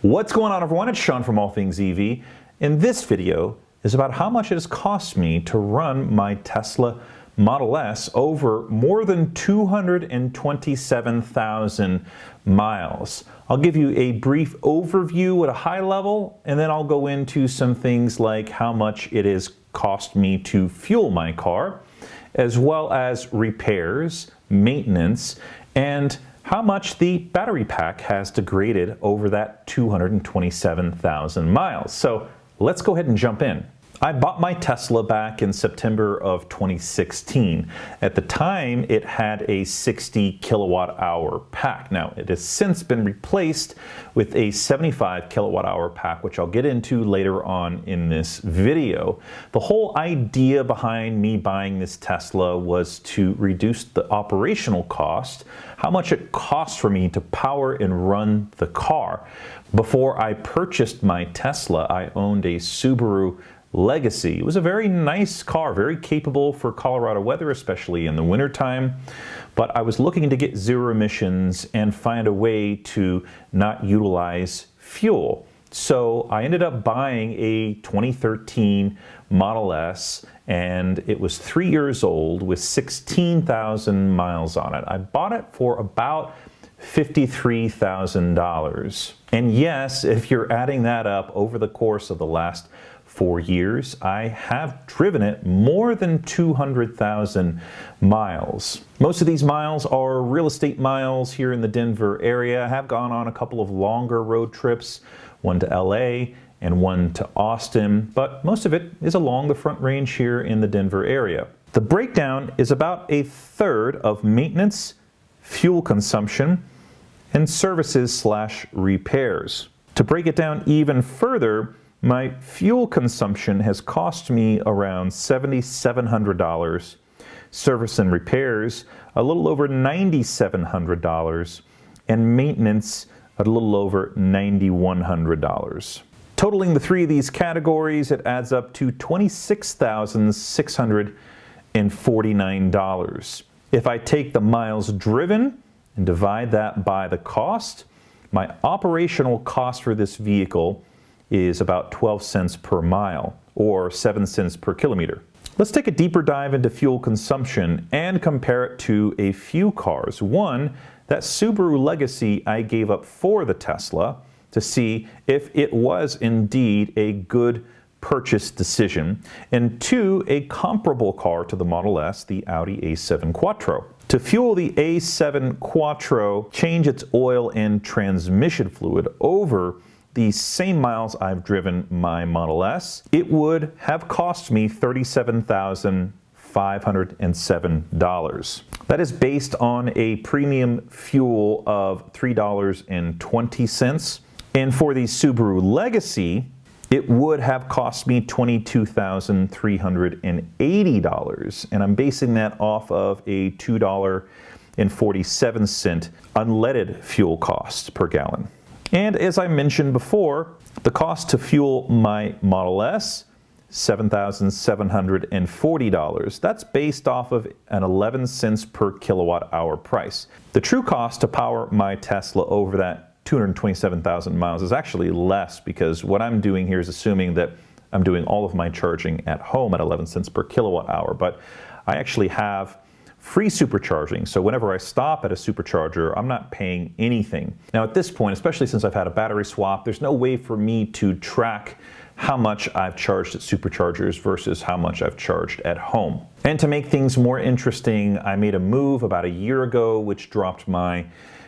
What's going on, everyone? It's Sean from All Things EV, and this video is about how much it has cost me to run my Tesla Model S over more than 227,000 miles. I'll give you a brief overview at a high level, and then I'll go into some things like how much it has cost me to fuel my car, as well as repairs, maintenance, and how much the battery pack has degraded over that 227,000 miles. So let's go ahead and jump in. I bought my Tesla back in September of 2016. At the time, it had a 60 kilowatt hour pack. Now, it has since been replaced with a 75 kilowatt hour pack, which I'll get into later on in this video. The whole idea behind me buying this Tesla was to reduce the operational cost, how much it costs for me to power and run the car. Before I purchased my Tesla, I owned a Subaru Legacy. It was a very nice car, very capable for Colorado weather, especially in the wintertime. But I was looking to get zero emissions and find a way to not utilize fuel. So I ended up buying a 2013 Model S, and it was 3 years old with 16,000 miles on it. I bought it for about $53,000. And yes, if you're adding that up over the course of the last 4 years, I have driven it more than 200,000 miles. Most of these miles are real estate miles here in the Denver area. I have gone on a couple of longer road trips, one to LA and one to Austin, but most of it is along the Front Range here in the Denver area. The breakdown is about a third of maintenance, fuel consumption, and services/repairs. To break it down even further, my fuel consumption has cost me around $7,700, service and repairs a little over $9,700, and maintenance a little over $9,100. Totaling the three of these categories, it adds up to $26,649. If I take the miles driven and divide that by the cost, my operational cost for this vehicle is about 12 cents per mile, or 7 cents per kilometer. Let's take a deeper dive into fuel consumption and compare it to a few cars. One, that Subaru Legacy I gave up for the Tesla, to see if it was indeed a good purchase decision. And two, a comparable car to the Model S, the Audi A7 Quattro. To fuel the A7 Quattro, change its oil and transmission fluid over the same miles I've driven my Model S, it would have cost me $37,507. That is based on a premium fuel of $3.20. And for the Subaru Legacy, it would have cost me $22,380. And I'm basing that off of a $2.47 unleaded fuel cost per gallon. And as I mentioned before, the cost to fuel my Model S, $7,740. That's based off of an 11 cents per kilowatt hour price. The true cost to power my Tesla over that 227,000 miles is actually less, because what I'm doing here is assuming that I'm doing all of my charging at home at 11 cents per kilowatt hour. But I actually have free supercharging, so whenever I stop at a supercharger, I'm not paying anything. Now at this point, especially since I've had a battery swap, there's no way for me to track how much I've charged at superchargers versus how much I've charged at home. And to make things more interesting, I made a move about a year ago, which dropped my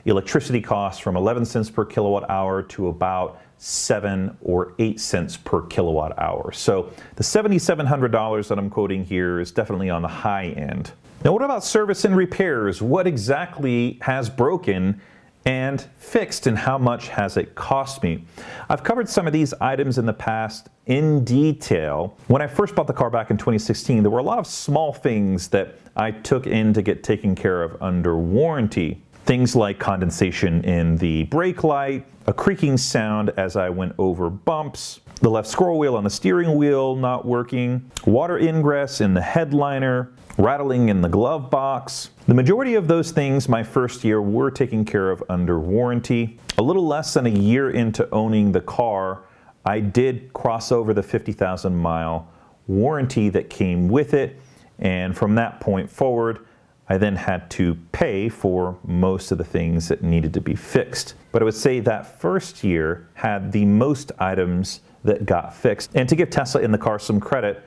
electricity costs from 11 cents per kilowatt hour to about 7 or 8 cents per kilowatt hour. So the $7,700 that I'm quoting here is definitely on the high end. Now, what about service and repairs? What exactly has broken and fixed, and how much has it cost me? I've covered some of these items in the past in detail. When I first bought the car back in 2016, there were a lot of small things that I took in to get taken care of under warranty. Things like condensation in the brake light, a creaking sound as I went over bumps, the left scroll wheel on the steering wheel not working, water ingress in the headliner, rattling in the glove box. The majority of those things my first year were taken care of under warranty. A little less than a year into owning the car, I did cross over the 50,000 mile warranty that came with it, and from that point forward, I then had to pay for most of the things that needed to be fixed. But I would say that first year had the most items that got fixed. And to give Tesla in the car some credit,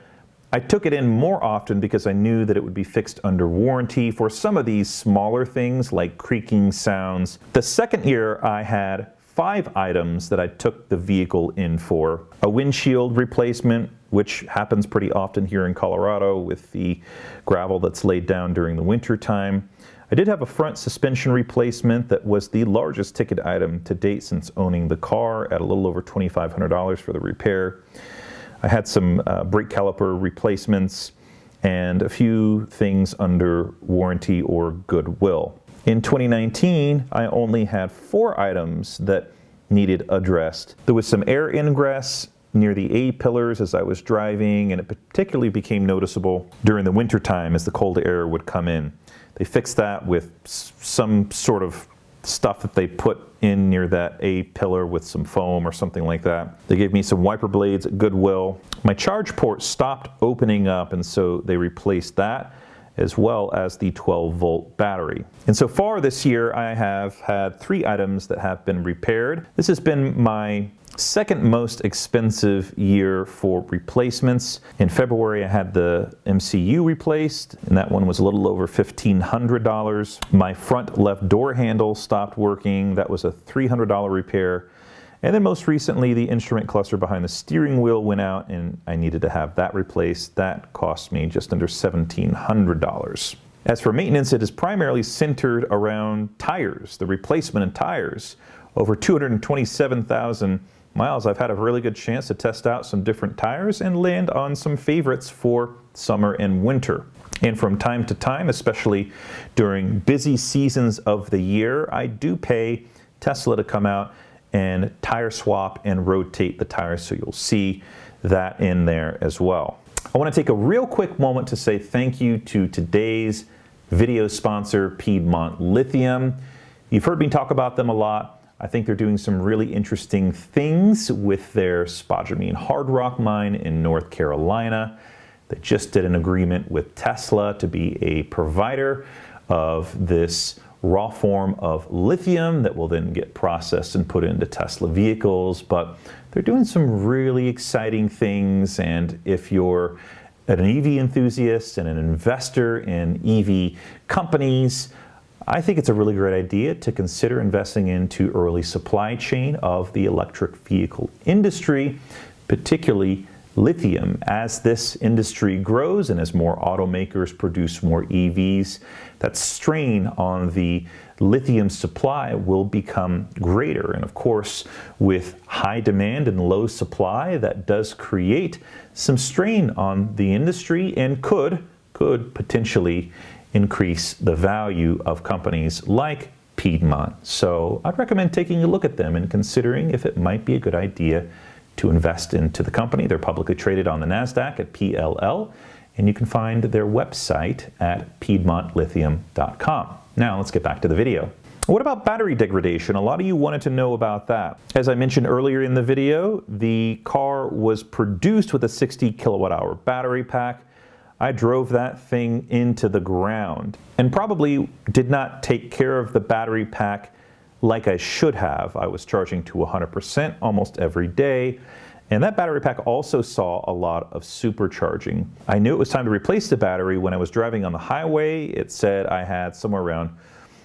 I took it in more often because I knew that it would be fixed under warranty for some of these smaller things like creaking sounds. The second year I had 5 items that I took the vehicle in for. A windshield replacement, which happens pretty often here in Colorado with the gravel that's laid down during the winter time. I did have a front suspension replacement that was the largest ticket item to date since owning the car at a little over $2,500 for the repair. I had some brake caliper replacements and a few things under warranty or goodwill. In 2019, I only had 4 items that needed addressed. There was some air ingress near the A-pillars as I was driving, and it particularly became noticeable during the winter time as the cold air would come in. They fixed that with some sort of stuff that they put in near that A-pillar with some foam or something like that. They gave me some wiper blades at Goodwill. My charge port stopped opening up, and so they replaced that, as well as the 12-volt battery. And so far this year, I have had 3 items that have been repaired. This has been my second most expensive year for replacements. In February, I had the MCU replaced, and that one was a little over $1,500. My front left door handle stopped working. That was a $300 repair. And then most recently, the instrument cluster behind the steering wheel went out, and I needed to have that replaced. That cost me just under $1,700. As for maintenance, it is primarily centered around tires, the replacement in tires. Over 227,000 miles, I've had a really good chance to test out some different tires and land on some favorites for summer and winter. And from time to time, especially during busy seasons of the year, I do pay Tesla to come out and tire swap and rotate the tires, so you'll see that in there as well. I want to take a real quick moment to say thank you to today's video sponsor, Piedmont Lithium. You've heard me talk about them a lot. I think they're doing some really interesting things with their spodumene hard rock mine in North Carolina. They just did an agreement with Tesla to be a provider of this raw form of lithium that will then get processed and put into Tesla vehicles. But they're doing some really exciting things, and if you're an EV enthusiast and an investor in EV companies, I think it's a really great idea to consider investing into early supply chain of the electric vehicle industry, particularly lithium. As this industry grows and as more automakers produce more EVs, that strain on the lithium supply will become greater. And of course, with high demand and low supply, that does create some strain on the industry and could potentially increase the value of companies like Piedmont. So I'd recommend taking a look at them and considering if it might be a good idea to invest into the company. They're publicly traded on the NASDAQ at PLL, and you can find their website at piedmontlithium.com. Now let's get back to the video. What about battery degradation? A lot of you wanted to know about that. As I mentioned earlier in the video, the car was produced with a 60 kilowatt hour battery pack. I drove that thing into the ground and probably did not take care of the battery pack like I should have. I was charging to 100% almost every day, and that battery pack also saw a lot of supercharging. I knew it was time to replace the battery when I was driving on the highway. It said I had somewhere around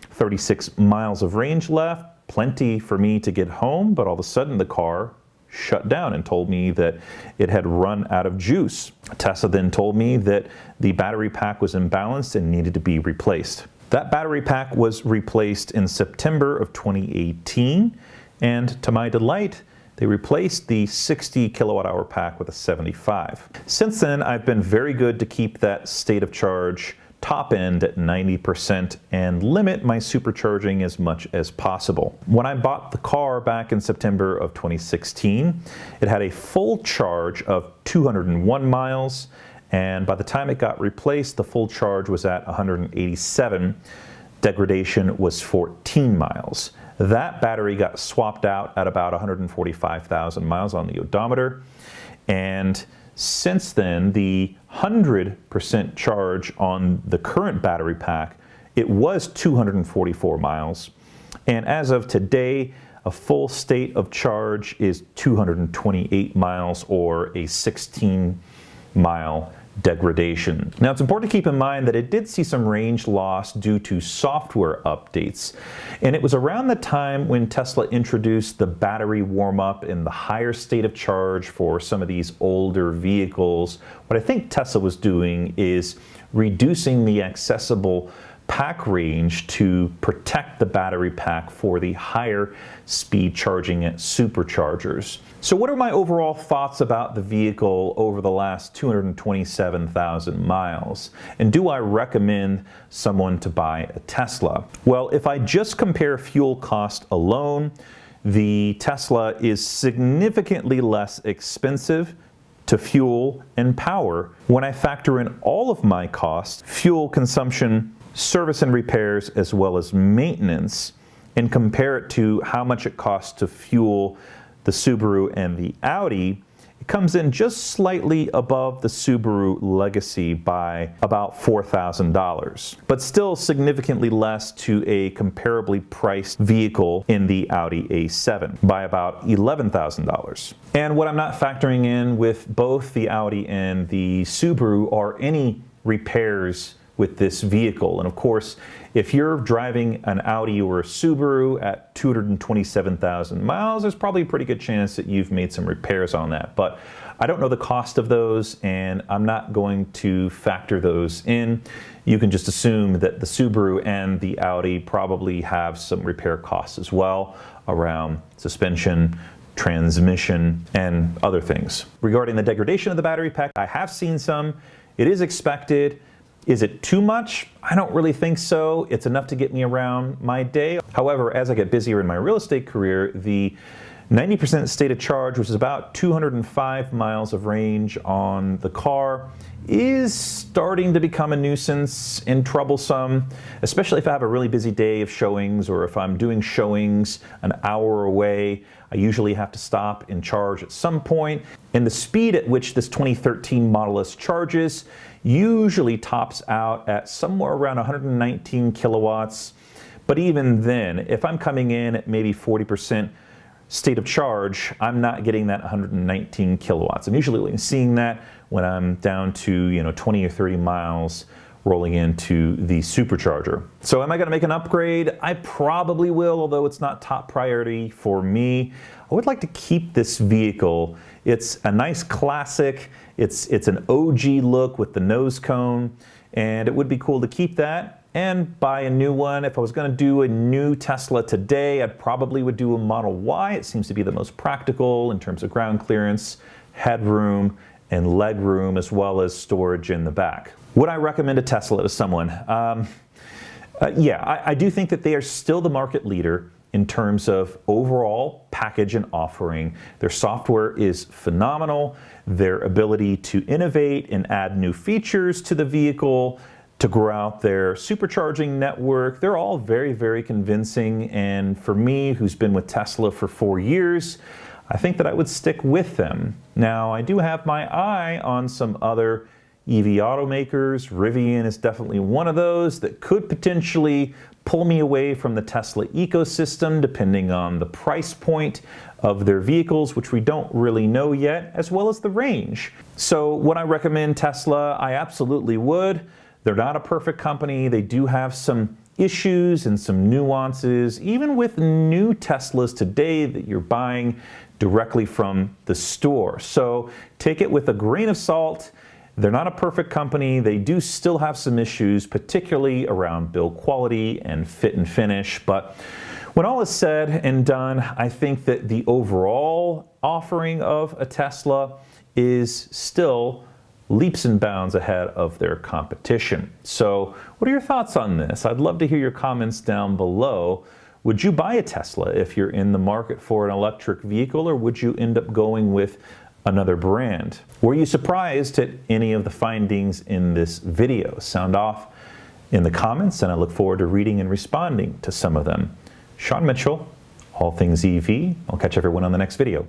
36 miles of range left, plenty for me to get home, but all of a sudden the car shut down and told me that it had run out of juice. Tesla then told me that the battery pack was imbalanced and needed to be replaced. That battery pack was replaced in September of 2018, and to my delight, they replaced the 60 kilowatt hour pack with a 75. Since then, I've been very good to keep that state of charge top end at 90% and limit my supercharging as much as possible. When I bought the car back in September of 2016, it had a full charge of 201 miles, and by the time it got replaced, the full charge was at 187. Degradation was 14 miles. That battery got swapped out at about 145,000 miles on the odometer, and since then, the 100% charge on the current battery pack, it was 244 miles. And as of today, a full state of charge is 228 miles, or a 16-mile degradation. Now, it's important to keep in mind that it did see some range loss due to software updates, and it was around the time when Tesla introduced the battery warm-up in the higher state of charge for some of these older vehicles. What I think Tesla was doing is reducing the accessible pack range to protect the battery pack for the higher speed charging at superchargers. So what are my overall thoughts about the vehicle over the last 227,000 miles? And do I recommend someone to buy a Tesla? Well, if I just compare fuel cost alone, the Tesla is significantly less expensive to fuel and power. When I factor in all of my costs, fuel consumption, service and repairs, as well as maintenance, and compare it to how much it costs to fuel the Subaru and the Audi, it comes in just slightly above the Subaru Legacy by about $4,000, but still significantly less to a comparably priced vehicle in the Audi A7 by about $11,000. And what I'm not factoring in with both the Audi and the Subaru are any repairs with this vehicle. And of course, if you're driving an Audi or a Subaru at 227,000 miles, there's probably a pretty good chance that you've made some repairs on that. But I don't know the cost of those, and I'm not going to factor those in. You can just assume that the Subaru and the Audi probably have some repair costs as well around suspension, transmission, and other things. Regarding the degradation of the battery pack, I have seen some. It is expected. Is it too much? I don't really think so. It's enough to get me around my day. However, as I get busier in my real estate career, the 90% state of charge, which is about 205 miles of range on the car, is starting to become a nuisance and troublesome, especially if I have a really busy day of showings, or if I'm doing showings an hour away. I usually have to stop and charge at some point, and the speed at which this 2013 Model S charges usually tops out at somewhere around 119 kilowatts. But even then, if I'm coming in at maybe 40% state of charge, I'm not getting that 119 kilowatts. I'm usually seeing that when I'm down to 20 or 30 miles rolling into the supercharger. So am I going to make an upgrade? I probably will, although it's not top priority for me. I would like to keep this vehicle. It's a nice classic. It's an OG look with the nose cone, and it would be cool to keep that and buy a new one. If I was going to do a new Tesla today, I probably would do a Model Y. It seems to be the most practical in terms of ground clearance, headroom, and leg room, as well as storage in the back. Would I recommend a Tesla to someone? Yeah, I do think that they are still the market leader in terms of overall package and offering. Their software is phenomenal. Their ability to innovate and add new features to the vehicle, to grow out their supercharging network, they're all very, very convincing. And for me, who's been with Tesla for 4 years, I think that I would stick with them. Now, I do have my eye on some other EV automakers. Rivian is definitely one of those that could potentially pull me away from the Tesla ecosystem, depending on the price point of their vehicles, which we don't really know yet, as well as the range. So would I recommend Tesla? I absolutely would. They're not a perfect company. They do have some issues and some nuances, even with new Teslas today that you're buying directly from the store. So take it with a grain of salt. They're not a perfect company. They do still have some issues, particularly around build quality and fit and finish. But when all is said and done, I think that the overall offering of a Tesla is still leaps and bounds ahead of their competition. So what are your thoughts on this? I'd love to hear your comments down below. Would you buy a Tesla if you're in the market for an electric vehicle, or would you end up going with another brand? Were you surprised at any of the findings in this video? Sound off in the comments, and I look forward to reading and responding to some of them. Sean Mitchell, All Things EV. I'll catch everyone on the next video.